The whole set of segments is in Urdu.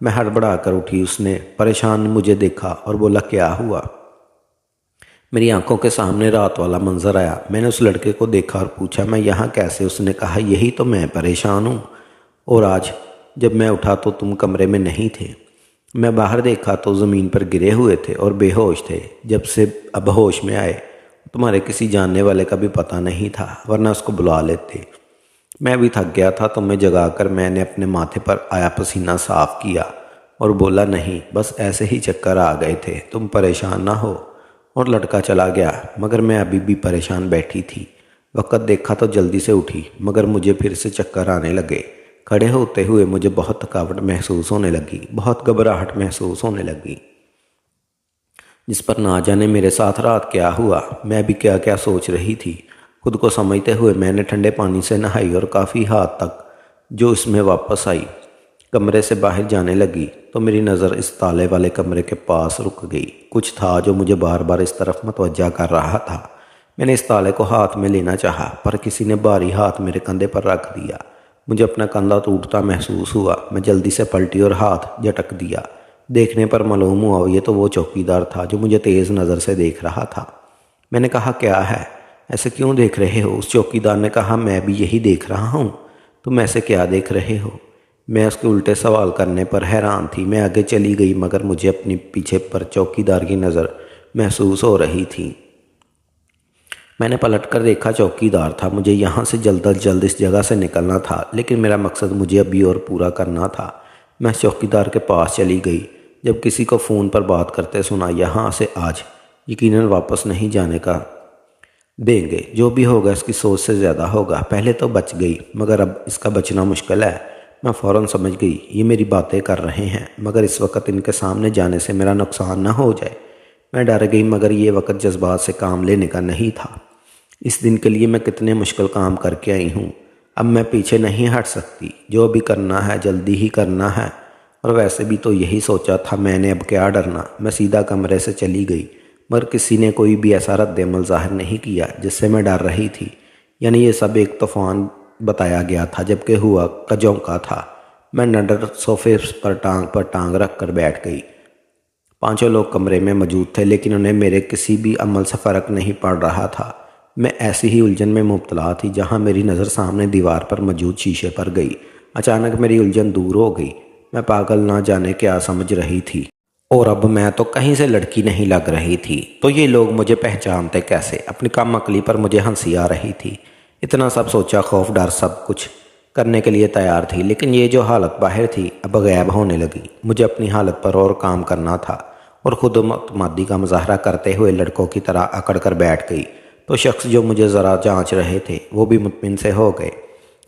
میں ہڑبڑا کر اٹھی۔ اس نے پریشان مجھے دیکھا اور بولا کیا ہوا؟ میری آنکھوں کے سامنے رات والا منظر آیا۔ میں نے اس لڑکے کو دیکھا اور پوچھا میں یہاں کیسے؟ اس نے کہا یہی تو میں پریشان ہوں، اور آج جب میں اٹھا تو تم کمرے میں نہیں تھے۔ میں باہر دیکھا تو زمین پر گرے ہوئے تھے اور بے ہوش تھے۔ جب سے اب ہوش میں آئے تمہارے کسی جاننے والے کا بھی پتہ نہیں تھا، ورنہ اس کو بلا لیتے۔ میں بھی تھک گیا تھا، تمہیں جگا کر میں نے اپنے ماتھے پر آیا پسینہ صاف کیا اور بولا نہیں، بس ایسے ہی چکر آ گئے تھے، تم پریشان نہ ہو، اور لڑکا چلا گیا۔ مگر میں ابھی بھی پریشان بیٹھی تھی۔ وقت دیکھا تو جلدی سے اٹھی، مگر مجھے پھر سے چکر آنے لگے۔ کھڑے ہوتے ہوئے مجھے بہت تھکاوٹ محسوس ہونے لگی، بہت گھبراہٹ محسوس ہونے لگی، جس پر نہ جانے میرے ساتھ رات کیا ہوا۔ میں بھی کیا کیا سوچ رہی تھی۔ خود کو سمجھتے ہوئے میں نے ٹھنڈے پانی سے نہائی اور کافی حد تک جو اس میں واپس آئی، کمرے سے باہر جانے لگی تو میری نظر اس تالے والے کمرے کے پاس رک گئی۔ کچھ تھا جو مجھے بار بار اس طرف متوجہ کر رہا تھا۔ میں نے اس تالے کو ہاتھ میں لینا چاہا، پر کسی نے بھاری ہاتھ میرے کندھے پر رکھ دیا۔ مجھے اپنا کندھا ٹوٹتا محسوس ہوا۔ میں جلدی سے پلٹی اور ہاتھ جھٹک دیا۔ دیکھنے پر معلوم ہوا یہ تو وہ چوکیدار تھا جو مجھے تیز نظر سے دیکھ رہا تھا۔ میں نے کہا کیا ہے؟ ایسے کیوں دیکھ رہے ہو؟ اس چوکیدار نے کہا میں بھی یہی دیکھ رہا ہوں، تم ایسے کیا دیکھ رہے ہو؟ میں اس کے الٹے سوال کرنے پر حیران تھی۔ میں آگے چلی گئی، مگر مجھے اپنی پیچھے پر چوکیدار کی نظر محسوس ہو رہی تھی۔ میں نے پلٹ کر دیکھا، چوکیدار تھا۔ مجھے یہاں سے جلد از جلد اس جگہ سے نکلنا تھا، لیکن میرا مقصد مجھے ابھی اور پورا کرنا تھا۔ میں چوکیدار کے پاس چلی گئی۔ جب کسی کو فون پر بات کرتے سنا، یہاں سے آج یقیناً واپس نہیں جانے کا دیں گے، جو بھی ہوگا اس کی سوچ سے زیادہ ہوگا۔ پہلے تو بچ گئی، مگر اب اس کا بچنا مشکل ہے۔ میں فوراً سمجھ گئی یہ میری باتیں کر رہے ہیں، مگر اس وقت ان کے سامنے جانے سے میرا نقصان نہ ہو جائے۔ میں ڈر گئی، مگر یہ وقت جذبات سے کام لینے کا نہیں تھا۔ اس دن کے لیے میں کتنے مشکل کام کر کے آئی ہوں، اب میں پیچھے نہیں ہٹ سکتی۔ جو بھی کرنا ہے جلدی ہی کرنا ہے، اور ویسے بھی تو یہی سوچا تھا میں نے، اب کیا ڈرنا۔ میں سیدھا کمرے سے چلی گئی، مگر کسی نے کوئی بھی ایسا رد عمل ظاہر نہیں کیا جس سے میں ڈر رہی تھی۔ یعنی یہ سب ایک طوفان بتایا گیا تھا، جبکہ ہوا کجوں کا تھا۔ میں نہ ڈر صوفے پر ٹانگ رکھ کر بیٹھ گئی۔ پانچوں لوگ کمرے میں موجود تھے، لیکن انہیں میرے کسی بھی عمل سے فرق نہیں پڑ رہا تھا۔ میں ایسی ہی الجھن میں مبتلا تھی جہاں میری نظر سامنے دیوار پر موجود شیشے پر گئی۔ اچانک میری الجھن دور ہو گئی۔ میں پاگل نہ جانے کیا سمجھ رہی تھی، اور اب میں تو کہیں سے لڑکی نہیں لگ رہی تھی، تو یہ لوگ مجھے پہچانتے کیسے؟ اپنی کم عقلی پر مجھے ہنسی آ رہی تھی۔ اتنا سب سوچا، خوف ڈر سب کچھ کرنے کے لیے تیار تھی، لیکن یہ جو حالت باہر تھی اب غائب ہونے لگی۔ مجھے اپنی حالت پر اور کام کرنا تھا، اور خود اعتمادی کا مظاہرہ کرتے ہوئے لڑکوں کی طرح اکڑ کر بیٹھ گئی تو شخص جو مجھے ذرا جانچ رہے تھے وہ بھی مطمئن سے ہو گئے۔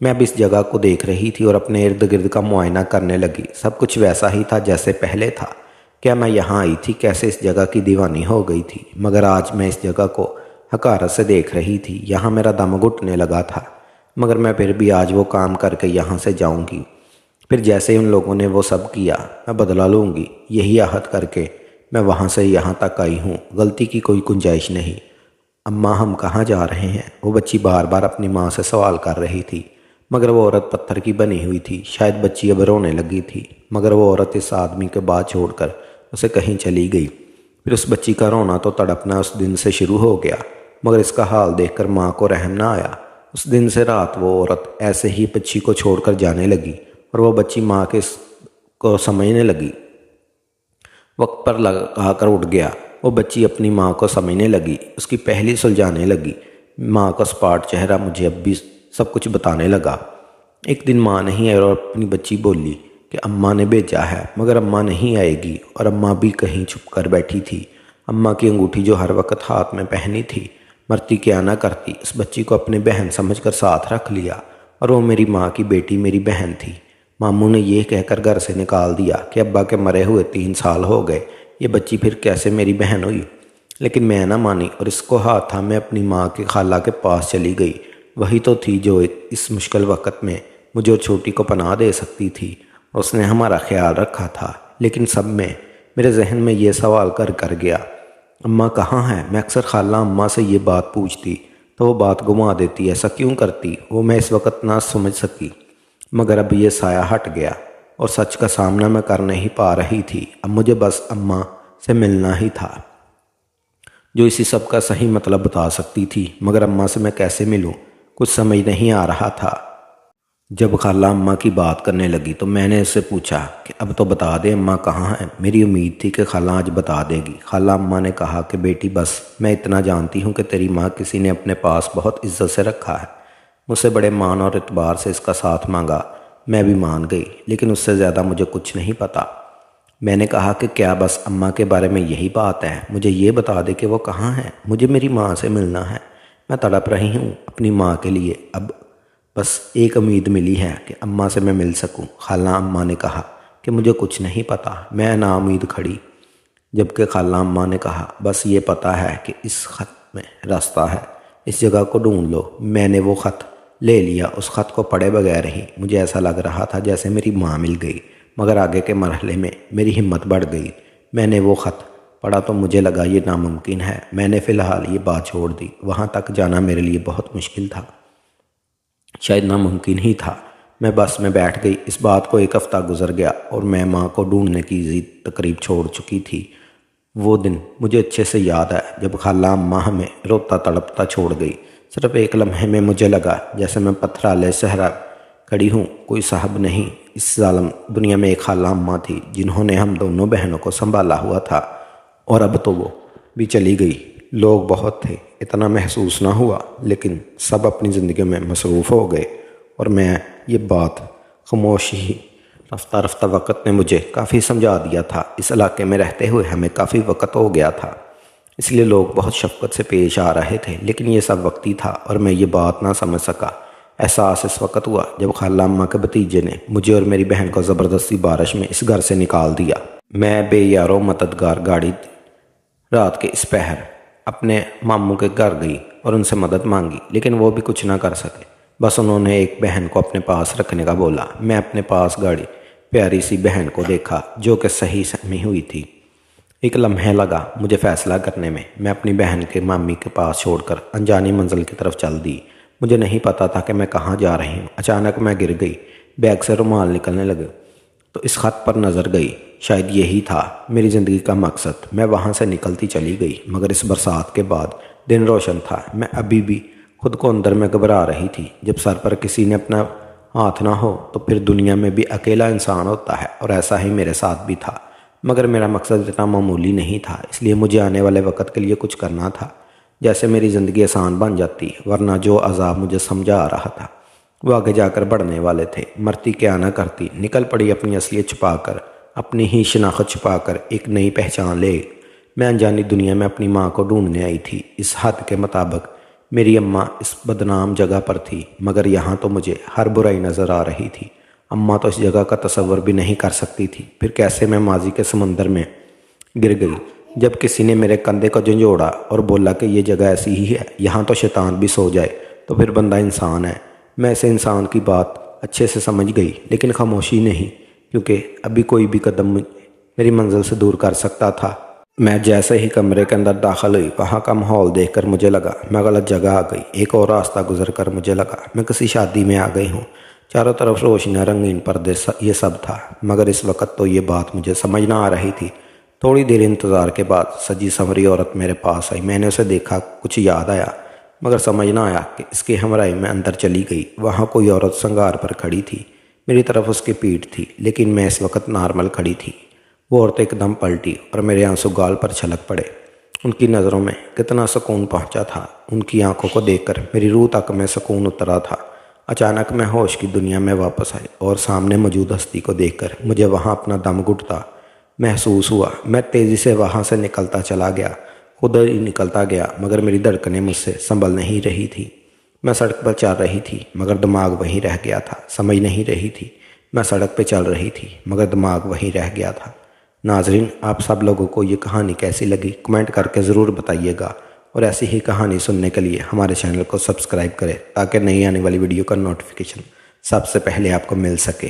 میں اب اس جگہ کو دیکھ رہی تھی اور اپنے ارد گرد کا معائنہ کرنے لگی۔ سب کچھ ویسا ہی تھا جیسے پہلے تھا۔ کیا میں یہاں آئی تھی؟ کیسے اس جگہ کی دیوانی ہو گئی تھی؟ مگر آج میں اس جگہ کو حقارت سے دیکھ رہی تھی۔ یہاں میرا دم گھٹنے لگا تھا، مگر میں پھر بھی آج وہ کام کر کے یہاں سے جاؤں گی۔ پھر جیسے ان لوگوں نے وہ سب کیا میں بدلہ لوں گی، یہی عہد کر کے میں وہاں سے یہاں تک آئی ہوں۔ غلطی کی کوئی گنجائش نہیں۔ اماں ہم کہاں جا رہے ہیں؟ وہ بچی بار بار اپنی ماں سے سوال کر رہی تھی، مگر وہ عورت پتھر کی بنی ہوئی تھی۔ شاید بچی اب رونے لگی تھی، مگر وہ عورت اس آدمی کے بعد چھوڑ کر اسے کہیں چلی گئی۔ پھر اس بچی کا رونا تو تڑپنا اس دن سے شروع ہو گیا، مگر اس کا حال دیکھ کر ماں کو رحم نہ آیا۔ اس دن سے رات وہ عورت ایسے ہی بچی کو چھوڑ کر جانے لگی، اور وہ بچی ماں کے کو سمجھنے لگی۔ وقت پر لگا کر اٹھ گیا۔ وہ بچی اپنی ماں کو سمجھنے لگی، اس کی پہلی سلجھانے لگی۔ ماں کا سپاٹ چہرہ مجھے اب بھی سب کچھ بتانے لگا۔ ایک دن ماں نہیں آئی اور اپنی بچی بولی کہ اماں نے بھیجا ہے، مگر اماں نہیں آئے گی، اور اماں بھی کہیں چھپ کر بیٹھی تھی۔ اماں کی انگوٹھی جو ہر وقت ہاتھ میں پہنی تھی، مرتی کیا نہ کرتی، اس بچی کو اپنی بہن سمجھ کر ساتھ رکھ لیا، اور وہ میری ماں کی بیٹی میری بہن تھی۔ ماموں نے یہ کہہ کر گھر سے نکال دیا کہ ابا کے مرے ہوئے 3 سال ہو گئے، یہ بچی پھر کیسے میری بہن ہوئی؟ لیکن میں نہ مانی، اور اس کو ہاتھ تھامے اپنی ماں کی خالہ کے پاس چلی گئی۔ وہی تو تھی جو اس مشکل وقت میں مجھے اور چھوٹی کو پناہ دے سکتی تھی، اور اس نے ہمارا خیال رکھا تھا۔ لیکن سب میں میرے ذہن میں یہ سوال کر گیا، اماں کہاں ہیں؟ میں اکثر خالہ اماں سے یہ بات پوچھتی تو وہ بات گما دیتی۔ ایسا کیوں کرتی وہ میں اس وقت نہ سمجھ سکی، مگر اب یہ سایہ ہٹ گیا۔ اور سچ کا سامنا میں کر نہیں پا رہی تھی۔ اب مجھے بس اماں سے ملنا ہی تھا جو اسی سب کا صحیح مطلب بتا سکتی تھی، مگر اماں سے میں کیسے ملوں کچھ سمجھ نہیں آ رہا تھا۔ جب خالہ اماں کی بات کرنے لگی تو میں نے اس سے پوچھا کہ اب تو بتا دے اماں کہاں ہیں۔ میری امید تھی کہ خالہ آج بتا دے گی۔ خالہ اماں نے کہا کہ بیٹی بس میں اتنا جانتی ہوں کہ تیری ماں کسی نے اپنے پاس بہت عزت سے رکھا ہے، مجھ سے بڑے مان اور اعتبار سے اس کا ساتھ مانگا، میں بھی مان گئی، لیکن اس سے زیادہ مجھے کچھ نہیں پتا۔ میں نے کہا کہ کیا بس اماں کے بارے میں یہی بات ہے؟ مجھے یہ بتا دے کہ وہ کہاں ہیں، مجھے میری ماں سے ملنا ہے، میں تڑپ رہی ہوں اپنی ماں کے لیے۔ اب بس ایک امید ملی ہے کہ اماں سے میں مل سکوں۔ خالہ اماں نے کہا کہ مجھے کچھ نہیں پتا۔ میں نا امید کھڑی، جبکہ خالہ اماں نے کہا بس یہ پتا ہے کہ اس خط میں راستہ ہے، اس جگہ کو ڈھونڈ لو۔ میں نے وہ خط لے لیا۔ اس خط کو پڑھے بغیر ہی مجھے ایسا لگ رہا تھا جیسے میری ماں مل گئی، مگر آگے کے مرحلے میں میری ہمت بڑھ گئی۔ میں نے وہ خط پڑھا تو مجھے لگا یہ ناممکن ہے۔ میں نے فی الحال یہ بات چھوڑ دی، وہاں تک جانا میرے لیے بہت مشکل تھا، شاید ناممکن ہی تھا۔ میں بس میں بیٹھ گئی۔ اس بات کو ایک ہفتہ گزر گیا اور میں ماں کو ڈھونڈنے کی ضد تقریب چھوڑ چکی تھی۔ وہ دن مجھے اچھے سے یاد ہے جب خالہ اماں ہمیں روتا تڑپتا چھوڑ گئی۔ صرف ایک لمحے میں مجھے لگا جیسے میں پتھرالے صحرا کھڑی ہوں، کوئی صاحب نہیں۔ اس ظالم دنیا میں ایک خالہ اماں تھی جنہوں نے ہم دونوں بہنوں کو سنبھالا ہوا تھا، اور اب تو وہ بھی چلی گئی۔ لوگ بہت تھے، اتنا محسوس نہ ہوا، لیکن سب اپنی زندگی میں مصروف ہو گئے، اور میں یہ بات خاموشی رفتہ رفتہ وقت نے مجھے کافی سمجھا دیا تھا۔ اس علاقے میں رہتے ہوئے ہمیں کافی وقت ہو گیا تھا، اس لیے لوگ بہت شفقت سے پیش آ رہے تھے، لیکن یہ سب وقتی تھا اور میں یہ بات نہ سمجھ سکا۔ احساس اس وقت ہوا جب خالہ اماں کے بھتیجے نے مجھے اور میری بہن کو زبردستی بارش میں اس گھر سے نکال دیا۔ میں بے یارو مددگار گاڑی رات کے اس پہر اپنے ماموں کے گھر گئی اور ان سے مدد مانگی، لیکن وہ بھی کچھ نہ کر سکے۔ بس انہوں نے ایک بہن کو اپنے پاس رکھنے کا بولا۔ میں اپنے پاس گاڑی پیاری سی بہن کو دیکھا جو کہ صحیح سہمی ہوئی تھی۔ ایک لمحہ لگا مجھے فیصلہ کرنے میں۔ میں اپنی بہن کے مامی کے پاس چھوڑ کر انجانی منزل کی طرف چل دی۔ مجھے نہیں پتا تھا کہ میں کہاں جا رہی ہوں۔ اچانک میں گر گئی، بیگ سے رومال نکلنے لگے تو اس خط پر نظر گئی۔ شاید یہی تھا میری زندگی کا مقصد۔ میں وہاں سے نکلتی چلی گئی، مگر اس برسات کے بعد دن روشن تھا۔ میں ابھی بھی خود کو اندر میں گھبرا رہی تھی۔ جب سر پر کسی نے اپنا ہاتھ نہ ہو تو پھر دنیا میں بھی اکیلا انسان ہوتا ہے، اور ایسا ہی میرے ساتھ بھی تھا۔ مگر میرا مقصد اتنا معمولی نہیں تھا، اس لیے مجھے آنے والے وقت کے لیے کچھ کرنا تھا، جیسے میری زندگی آسان بن جاتی، ورنہ جو عذاب مجھے سمجھا آ رہا تھا وہ آگے جا کر بڑھنے والے تھے۔ مرتی کیا نہ کرتی، نکل پڑی اپنی اصلیت چھپا کر، اپنی ہی شناخت چھپا کر ایک نئی پہچان لے۔ میں انجانی دنیا میں اپنی ماں کو ڈھونڈنے آئی تھی۔ اس حد کے مطابق میری اماں اس بدنام جگہ پر تھی، مگر یہاں تو مجھے ہر برائی نظر آ رہی تھی۔ اماں تو اس جگہ کا تصور بھی نہیں کر سکتی تھی، پھر کیسے میں ماضی کے سمندر میں گر گئی۔ جب کسی نے میرے کندھے کو جھنجھوڑا اور بولا کہ یہ جگہ ایسی ہی ہے، یہاں تو شیطان بھی سو جائے تو پھر بندہ انسان ہے۔ میں اسے انسان کی بات اچھے سے سمجھ گئی، لیکن خاموشی نہیں، کیونکہ ابھی کوئی بھی قدم میری منزل سے دور کر سکتا تھا۔ میں جیسے ہی کمرے کے اندر داخل ہوئی، وہاں کا ماحول دیکھ کر مجھے لگا میں غلط جگہ آ گئی۔ ایک اور راستہ گزر کر مجھے لگا میں کسی شادی میں آ گئی ہوں۔ چاروں طرف روشنیاں، رنگین پردے، یہ سب تھا، مگر اس وقت تو یہ بات مجھے سمجھ نہ آ رہی تھی۔ تھوڑی دیر انتظار کے بعد سجی سنوری عورت میرے پاس آئی۔ میں نے اسے دیکھا، کچھ یاد آیا، مگر سمجھ نہ آیا کہ اس کی ہمراہی میں اندر چلی گئی۔ وہاں کوئی عورت سنگار پر کھڑی تھی، میری طرف اس کی پیٹھ تھی، لیکن میں اس وقت نارمل کھڑی تھی۔ وہ عورت ایک دم پلٹی اور میرے آنسو گال پر چھلک پڑے۔ ان کی نظروں میں کتنا سکون پہنچا تھا، ان کی آنکھوں کو دیکھ کر میری روح تک میں سکون اترا تھا۔ اچانک میں ہوش کی دنیا میں واپس آئی اور سامنے موجود ہستی کو دیکھ کر مجھے وہاں اپنا دم گھٹتا محسوس ہوا۔ میں تیزی سے وہاں سے نکلتا چلا گیا، خود ہی نکلتا گیا، مگر میری دھڑکنیں مجھ سے سنبھل نہیں رہی تھی۔ میں سڑک پر چل رہی تھی، مگر دماغ وہیں رہ گیا تھا۔ سمجھ نہیں رہی تھی، میں سڑک پہ چل رہی تھی، مگر دماغ وہیں رہ گیا تھا۔ ناظرین، آپ سب لوگوں کو یہ کہانی کیسی لگی کمنٹ کر کے ضرور بتائیے گا، اور ایسی ہی کہانی سننے کے لیے ہمارے چینل کو سبسکرائب کریں تاکہ نئی آنے والی ویڈیو کا نوٹیفیکیشن سب سے پہلے آپ کو مل سکے۔